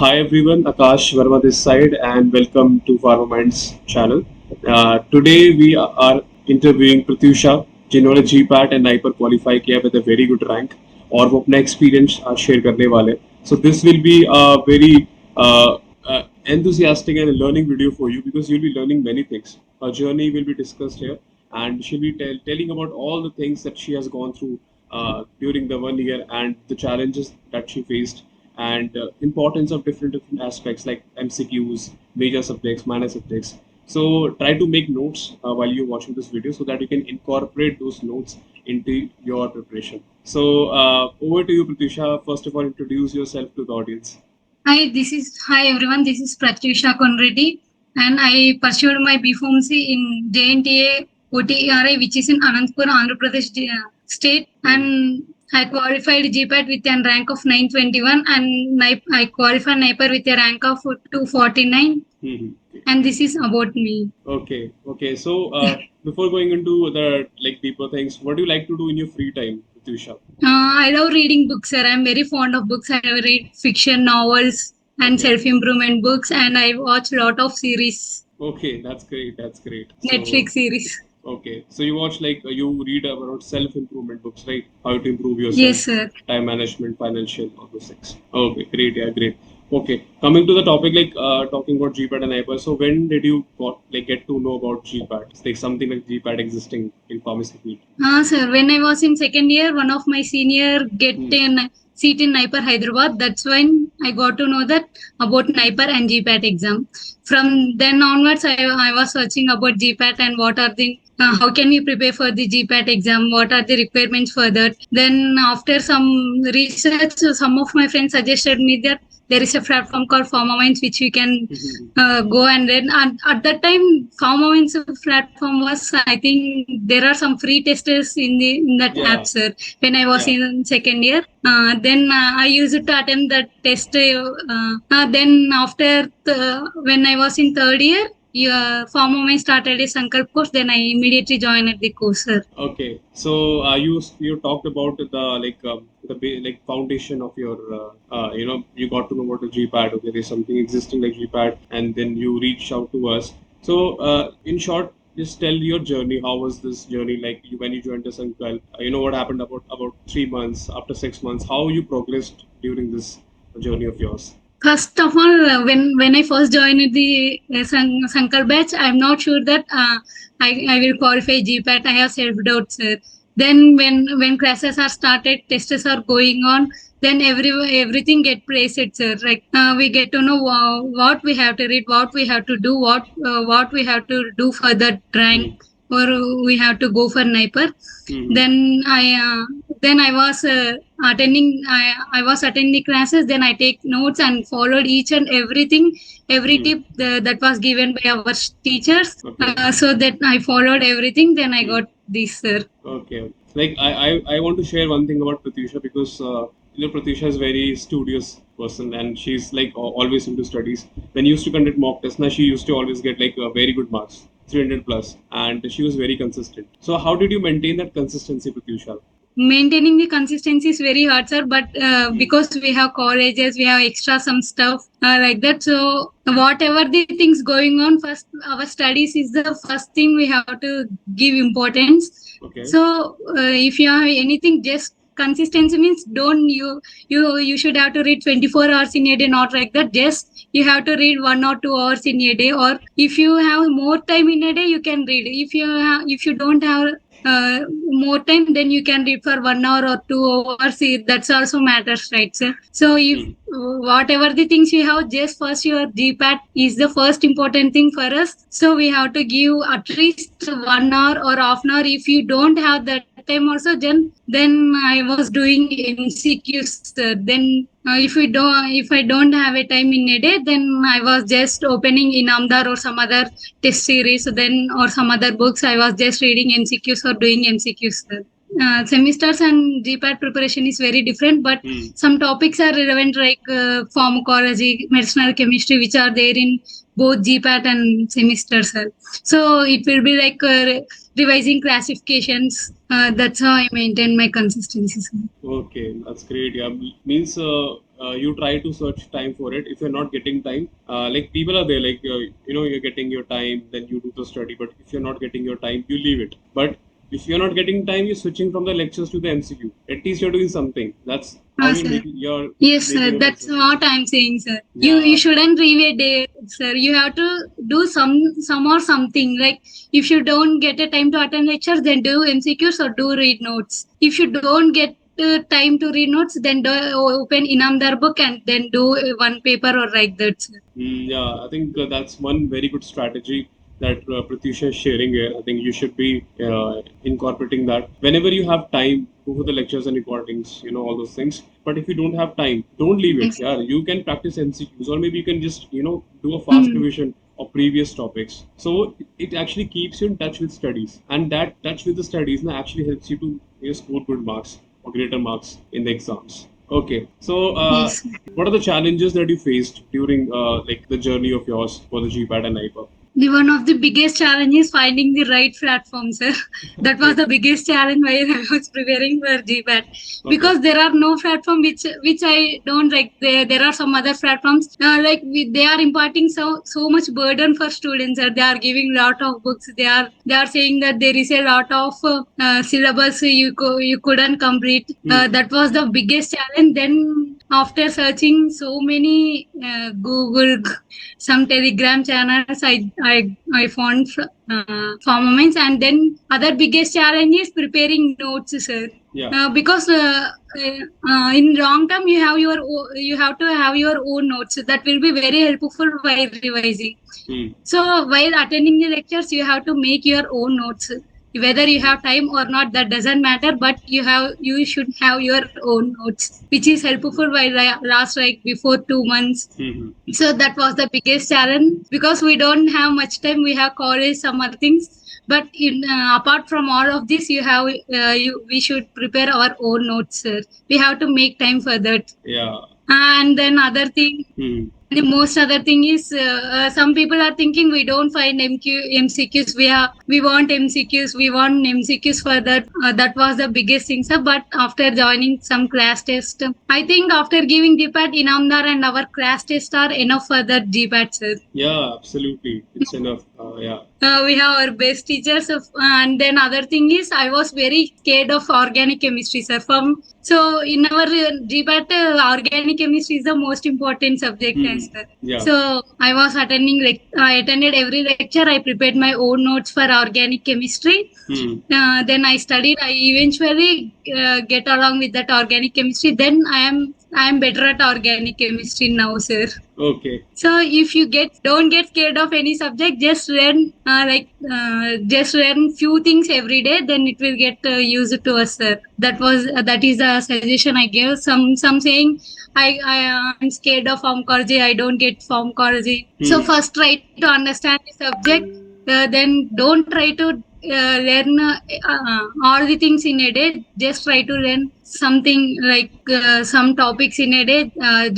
Hi everyone, Akash Verma this side, and welcome to Pharmaminds channel. Today we are interviewing Prathyusha, जिन्होंने GPAT and NIPER qualify किया with a very good rank, और वो अपना experience share करने वाले. So this will be a very enthusiastic and learning video for you because you'll be learning many things. Her journey will be discussed here, and she'll be telling about all the things that she has gone through during the 1 year and the challenges that she faced and importance of different aspects like MCQs, major subjects, minor subjects. So try to make notes while you're watching this video so that you can incorporate those notes into your preparation. So over to you, Prathyusha. First of all, introduce yourself to the audience. Hi everyone. This is Prathyusha Kondreddy, and I pursued my B.Pharmacy in JNTA OTERI, which is in Anantapur, Andhra Pradesh state, and I qualified GPAT with a rank of 921, and I qualified NIPER with a rank of 249. And this is about me. Okay. So before going into the deeper things, what do you like to do in your free time, Prathyusha? I love reading books, sir. I'm very fond of books. I read fiction novels and self-improvement books, and I watch a lot of series. Okay, that's great. Netflix series. Okay, so you watch you read about self-improvement books, right? How to improve yourself. Yes, sir. Time management, financial, all those things. Okay, great. Yeah, great. Okay, coming to the topic, talking about GPAT and NIPER. So when did you get to know about GPAT? It's like something like GPAT existing in pharmacy field. Sir, when I was in second year, one of my senior get a seat in NIPER Hyderabad. That's when I got to know that about NIPER and GPAT exam. From then onwards, I was searching about GPAT and what are the how can we prepare for the GPAT exam? What are the requirements for that? Then after some research, some of my friends suggested me that there is a platform called Pharmaminds which we can go and then at that time Pharmaminds platform was, I think there are some free testers in that app, sir. When I was in second year, then I used to attempt that test. Then after when I was in third year, Pharmaminds started a Sankalp course. Then I immediately joined the course, sir. Okay, so you talked about the foundation of your you got to know what a GPAT. Okay, there's something existing like GPAT, and then you reached out to us. So in short, just tell your journey. How was this journey like when you joined the Sankalp? You know what happened about 3 months after 6 months. How you progressed during this journey of yours? First of all, when I first joined the Sankalp batch, I'm not sure that I will qualify GPAT. I have self doubts, sir. Then when classes are started, tests are going on. Then everything get placed, sir. Like we get to know what we have to read, what we have to do, what we have to do for that rank, or we have to go for NIPER. Then I was attending. I was attending classes. Then I take notes and followed each and everything, every tip that was given by our teachers. So that I followed everything. Then I got this, sir. Okay. Like I want to share one thing about Prathyusha because Prathyusha is very studious person and she's like always into studies. When you used to conduct mock tests, now she used to always get like very good marks, 300 plus, and she was very consistent. So how did you maintain that consistency, Prathyusha? Maintaining the consistency is very hard, sir, but because we have colleges, we have extra some stuff like that, so whatever the things going on, first our studies is the first thing we have to give importance. So if you have anything, just consistency means don't you should have to read 24 hours in a day, not like that. Just you have to read 1 or 2 hours in a day, or if you have more time in a day, you can read. If you don't have more time, then you can read for 1 hour or 2 hours. That's also matters, right, sir? So if whatever the things you have, just first your GPAT is the first important thing for us. So we have to give at least 1 hour or half an hour. If you don't have that time also, then I was doing MCQs, sir. Then if I don't have a time in a day, then I was just opening in Amdar or some other test series, then or some other books. I was just reading MCQs or doing MCQs, sir. Semesters and GPAT preparation is very different, but some topics are relevant like pharmacology, medicinal chemistry, which are there in both GPAT and semesters, sir. So it will be like revising classifications. That's how I maintain my consistency, sir. Okay, that's great. Yeah, means you try to search time for it. If you're not getting time, like people are there, like you're getting your time, then you do the study. But if you're not getting your time, you leave it. But if you're not getting time, you're switching from the lectures to the MCQ. At least you're doing something. That's how you're Sir. making you're Yes, sir. making a That's what consistency. I'm saying, sir. You Yeah. shouldn't leave a day, sir. You have to do some or something. Like if you don't get a time to attend lectures, then do MCQs or do read notes. If you don't get time to read notes, then do open Inamdar book and then do one paper or like that, sir. Yeah, I think that's one very good strategy that Prathyusha is sharing here. I think you should be incorporating that. Whenever you have time, go for the lectures and recordings, all those things. But if you don't have time, don't leave it. Yes. Yeah, you can practice MCQs, or maybe you can just, do a fast Mm. revision of previous topics. So it actually keeps you in touch with studies, and that touch with the studies actually helps you to score good marks or greater marks in the exams. Okay, so Yes. what are the challenges that you faced during like the journey of yours for the GPAT and NIPER? The one of the biggest challenge is finding the right platform, sir. That was Okay, the biggest challenge while I was preparing for GPAT okay. because there are no platform which I don't like. There are some other platforms they are imparting so much burden for students. They are giving lot of books. They are saying that there is a lot of syllabus you couldn't complete. Hmm. That was the biggest challenge. Then after searching so many Google some telegram channels I found Pharmaminds, and then other biggest challenge is preparing notes, sir. Yeah. Because in long term you have to have your own notes that will be very helpful while revising. Hmm. So while attending the lectures, you have to make your own notes. Whether you Hmm. have time or not, that doesn't matter. But you should have your own notes, which is helpful while last like before 2 months. Hmm. So that was the biggest challenge because we don't have much time. We have college, some other things. But apart from all of this, we should prepare our own notes, sir. We have to make time for that. Yeah. And then other thing, Hmm. the most other thing is some people are thinking we don't find MCQs. We want MCQs. We want MCQs for that. That was the biggest thing, sir. But after joining some class test, I think after giving GPAT, Inamdar and our class test are enough for that GPAT, sir. Yeah. Absolutely. It's enough. Yeah. We have our best teachers and then other thing is I was very scared of organic chemistry, sir. So in our GPAT, organic chemistry is the most important subject, Hmm. sir. Yeah. So I attended every lecture. I prepared my own notes for organic chemistry. Hmm. Then I studied. I eventually get along with that organic chemistry. Then I am better at organic chemistry now, sir. Okay. So if you don't get scared of any subject, just learn just learn few things every day. Then it will get used to us, sir. That is the suggestion I gave. Some saying I'm scared of pharmacology. I don't get pharmacology. So Hmm. first try to understand the subject. Then don't try to learn all the things in a day. Just try to learn something like some topics in a day.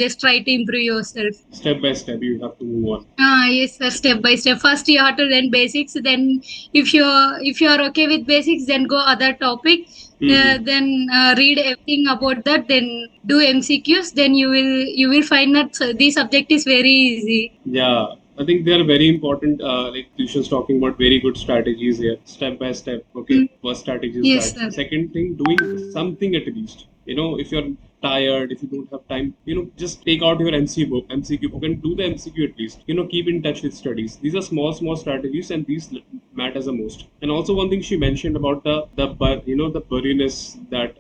Just try to improve yourself. Step by step, you have to move on. Yes, sir, step by step. First, you have to learn basics. Then, if you are okay with basics, then go other topic. Hmm. Then read everything about that. Then do MCQs. Then you will find that the subject is very easy. Yeah, I think they are very important. Like Tusha's talking about very good strategies here, step by step. Okay, Mm. first strategy is Yes, that. sir. Second thing, doing something at least. If you're tired, if you don't have time, just take out your MCQ book and do the MCQ at least. Keep in touch with studies. These are small strategies, and these matters the most. And also one thing she mentioned about the burriness that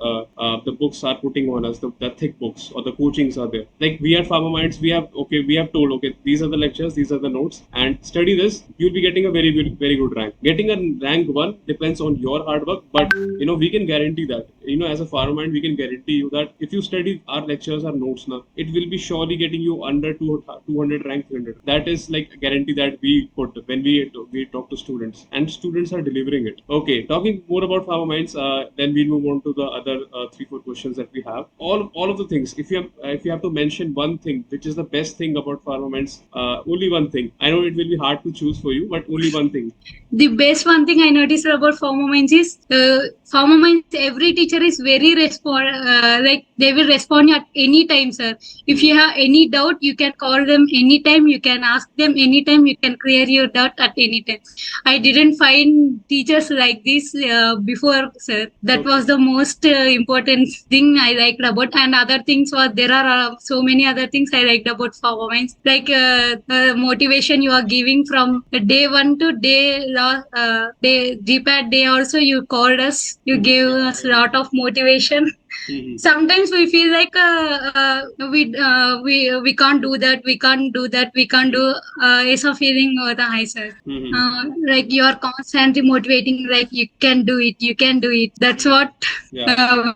the books are putting on us, the thick books or the coachings are there. Like we at Pharmaminds, we have told, okay, these are the lectures, these are the notes, and study this. You'll be getting a very good rank. Getting a rank one depends on your hard work, but we can guarantee that. As a Pharmamind, we can guarantee you that if you study our lectures, our notes now, it will be surely getting you under 200 rank 300. That is like a guarantee that we put when we talk to students, and students are delivering it. Okay, talking more about Pharmaminds, then we'll move on to the other 3-4 questions that we have. All of the things. If you have to mention one thing, which is the best thing about Pharmaminds, only one thing. I know it will be hard to choose for you, but only one thing. The best one thing I noticed about Pharmaminds is Pharmaminds, every teacher is very like they will respond at any time, sir. If you have any doubt, you can call them anytime. You can ask them anytime. You can clear your doubt at any time. I didn't find teachers like this before, sir. That was the most important thing I liked about. And other things was there are so many other things I liked about Pharmaminds, like motivation you are giving from day one to day GPAT day. Also, you called us. You gave us a lot of motivation. Sometimes we feel like we can't do that, we can't do is a feeling or the high, sir. Like you are constantly motivating, like you can do it. That's what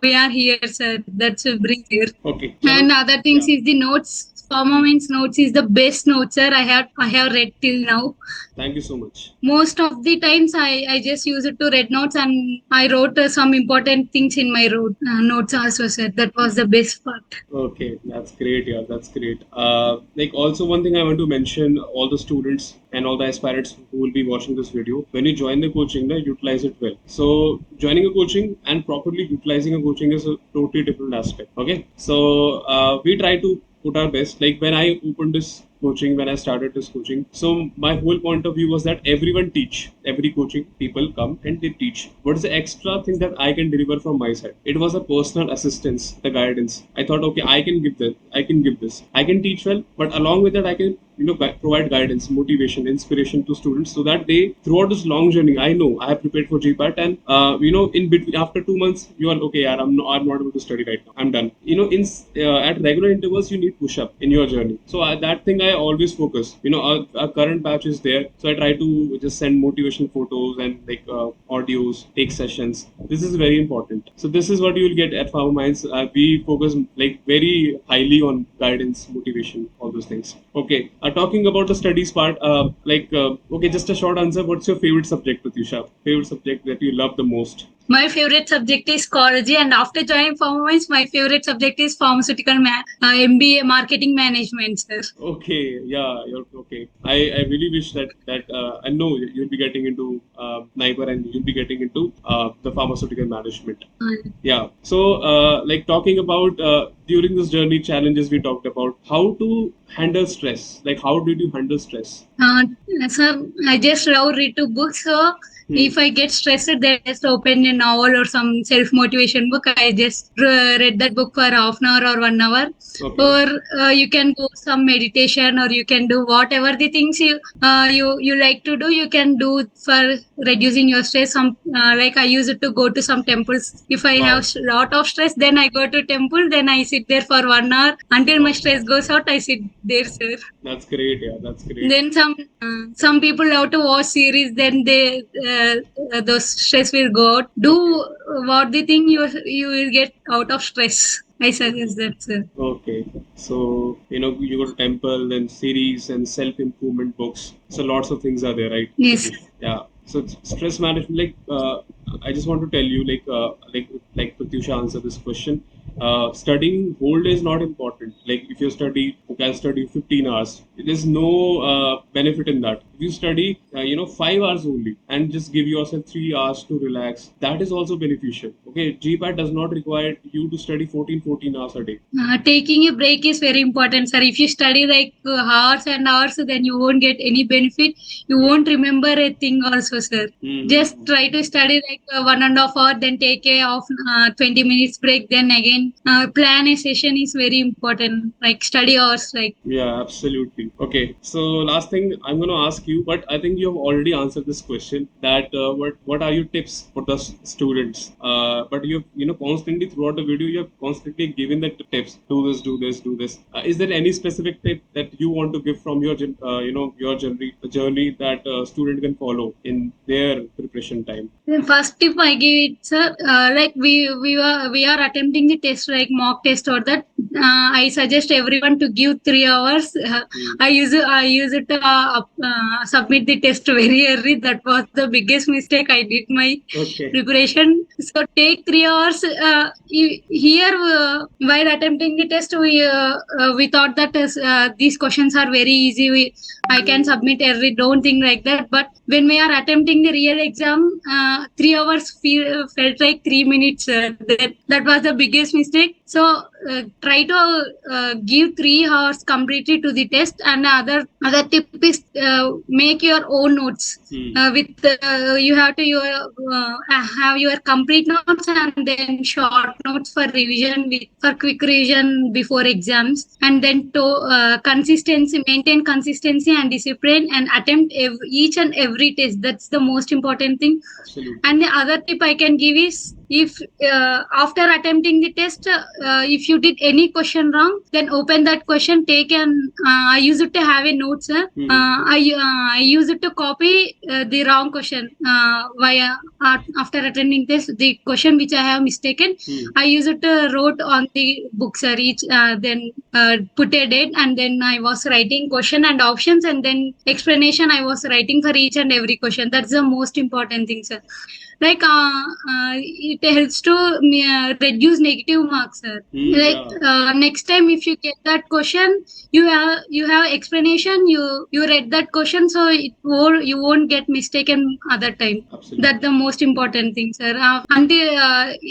we are here, sir. That's a bring here. Okay. And other things is the notes. Pharmaminds notes is the best notes, sir. I have read till now. Thank you so much. Most of the times I just use it to read notes, and I wrote some important things in my notes also, sir. That was the best part. Okay, that's great. Yeah, that's great. Like also one thing I want to mention, all the students and all the aspirants who will be watching this video, when you join the coaching, utilize it well. So joining a coaching and properly utilizing a coaching is a totally different aspect. Okay, so we try to put our best. Like when I opened this coaching, when I started this coaching, so my whole point of view was that everyone teach, every coaching people come and they teach. What is the extra thing that I can deliver from my side? It was a personal assistance, the guidance. I thought, okay, I can give this, I can teach well, but along with that I can provide guidance, motivation, inspiration to students, so that they throughout this long journey, I know I have prepared for GPAT, and in between, after 2 months, you are okay, yeah, I'm not able to study right now, I'm done. In at regular intervals you need push up in your journey. So that thing I always focus. Our current batch is there, so I try to just send motivational photos and like audios, take sessions. This is very important. So this is what you will get at Pharmaminds. We focus like very highly on guidance, motivation, all those things. Okay, talking about the studies part, okay, just a short answer. What's your favorite subject, Prathyusha? Favorite subject that you love the most? My favorite subject is Kondreddy, and after joining Pharmaminds, my favorite subject is MBA Marketing Management, sir. Okay, yeah, you're okay. I really wish that I know you'll be getting into NIPER, and you'll be getting into the pharmaceutical management. Yeah. So like talking about during this journey challenges we talked about, how to handle stress. Like how did you handle stress? Sir, I just love read to books, so if I get stressed, then I just open a novel or some self-motivation book. I just read that book for half an hour or 1 hour. Okay. Or you can do some meditation, or you can do whatever the things you like to do. You can do for reducing your stress. Like I use it to go to some temples. If I have lot of stress, then I go to temple. Then I sit there for 1 hour until my stress goes out. I sit there, sir. That's great. Yeah, that's great. Then some people love to watch series. Then they the stress will go out. Do what they think you will get out of stress. I suggest that, sir. Okay, so you go to temple, then series and self-improvement books. So lots of things are there, right? Yes. Yeah. So stress management, like I just want to tell you, like Prathyusha answered this question. Studying whole day is not important. Like if you can study 15 hours. There's no benefit in that. If you study, 5 hours only, and just give yourself 3 hours to relax, that is also beneficial. Okay, GPAT does not require you to study 14 hours a day. Taking a break is very important, sir. If you study like hours and hours, then you won't get any benefit. You won't remember a thing also, sir. Just try to study like 1.5 hours, then take a 20 minutes break, then again plan a session is very important. Like study hours, like. Yeah, absolutely. Okay, so last thing I'm going to ask you, but I think you have already answered this question. That what are your tips for the students? But you've constantly throughout the video you have constantly given the tips. Do this, do this, do this. Is there any specific tip that you want to give from your journey that a student can follow in their preparation time? The first tip I give it, sir, like we are attempting the test like mock test or that. I suggest everyone to give 3 hours. I used to submit the test very early. That was the biggest mistake I did my Okay. preparation. So take 3 hours. Here, while attempting the test, we thought that these questions are very easy. I can submit early. Don't think like that. But when we are attempting the real exam, 3 hours felt like 3 minutes. That was the biggest mistake. So try to give 3 hours completely to the test. And other tip is make your own notes. With you have to have your complete notes and then short notes for revision for quick revision before exams, and then to maintain consistency and discipline, and attempt each and every test. That's the most important thing. Absolutely. And the other tip I can give is, if after attempting the test, if you did any question wrong, then open that question, take and I use it to have a notes. I use it to copy the wrong question after attending this. The question which I have mistaken, I use it to wrote on the books, each then put a date, and then I was writing question and options, and then explanation I was writing for each and every question. That's the most important thing, sir. Like it helps to reduce negative marks, sir. Like next time if you get that question, you have explanation, you read that question, so you won't get mistaken other time. Absolutely. That's the most important thing, sir. Until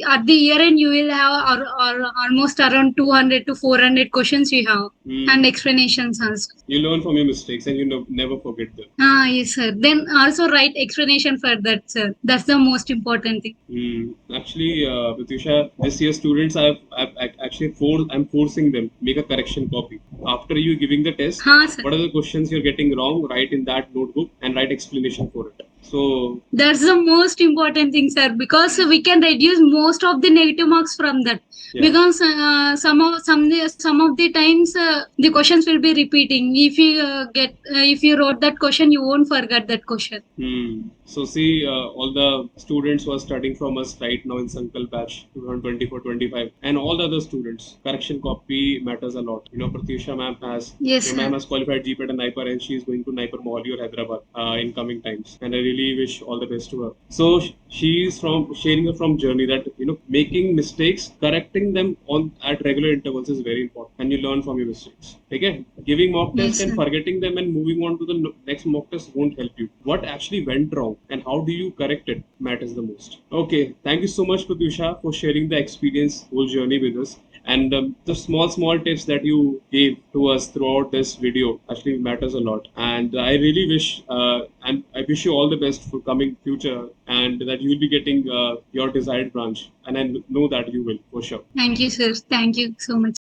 at the year end you will have or almost around 200 to 400 questions you have, and explanations also. You learn from your mistakes and you never forget them. Yes, sir. Then also write explanation for that, sir. That's the most important thing. Actually, Prathyusha, this year students, I'm forcing them make a correction copy after you giving the test. Sir. What are the questions you're getting wrong? Write in that notebook and write explanation for it. So that's the most important thing, sir, because we can reduce most of the negative marks from that. Because some of the times the questions will be repeating. If you wrote that question, you won't forget that question. So see, all the students who are studying from us right now in Sankalp batch 2024-25, and all the other students, correction copy matters a lot. Prathyusha ma'am has, yes, ma'am has qualified GPAT and NIPER, and she is going to NIPER Mohali or Hyderabad in coming times. And I really wish all the best to her. So she is from sharing from journey that making mistakes, correcting them at regular intervals is very important, and you learn from your mistakes. Okay, giving mock tests and forgetting them and moving on to the next mock test won't help you. What actually went wrong and how do you correct it matters the most. Okay, thank you so much, Prathyusha, for sharing the experience whole journey with us. And the small tips that you gave to us throughout this video actually matters a lot. And I really wish and I wish you all the best for coming future, and that you will be getting your desired branch. And I know that you will for sure. Thank you, sir. Thank you so much.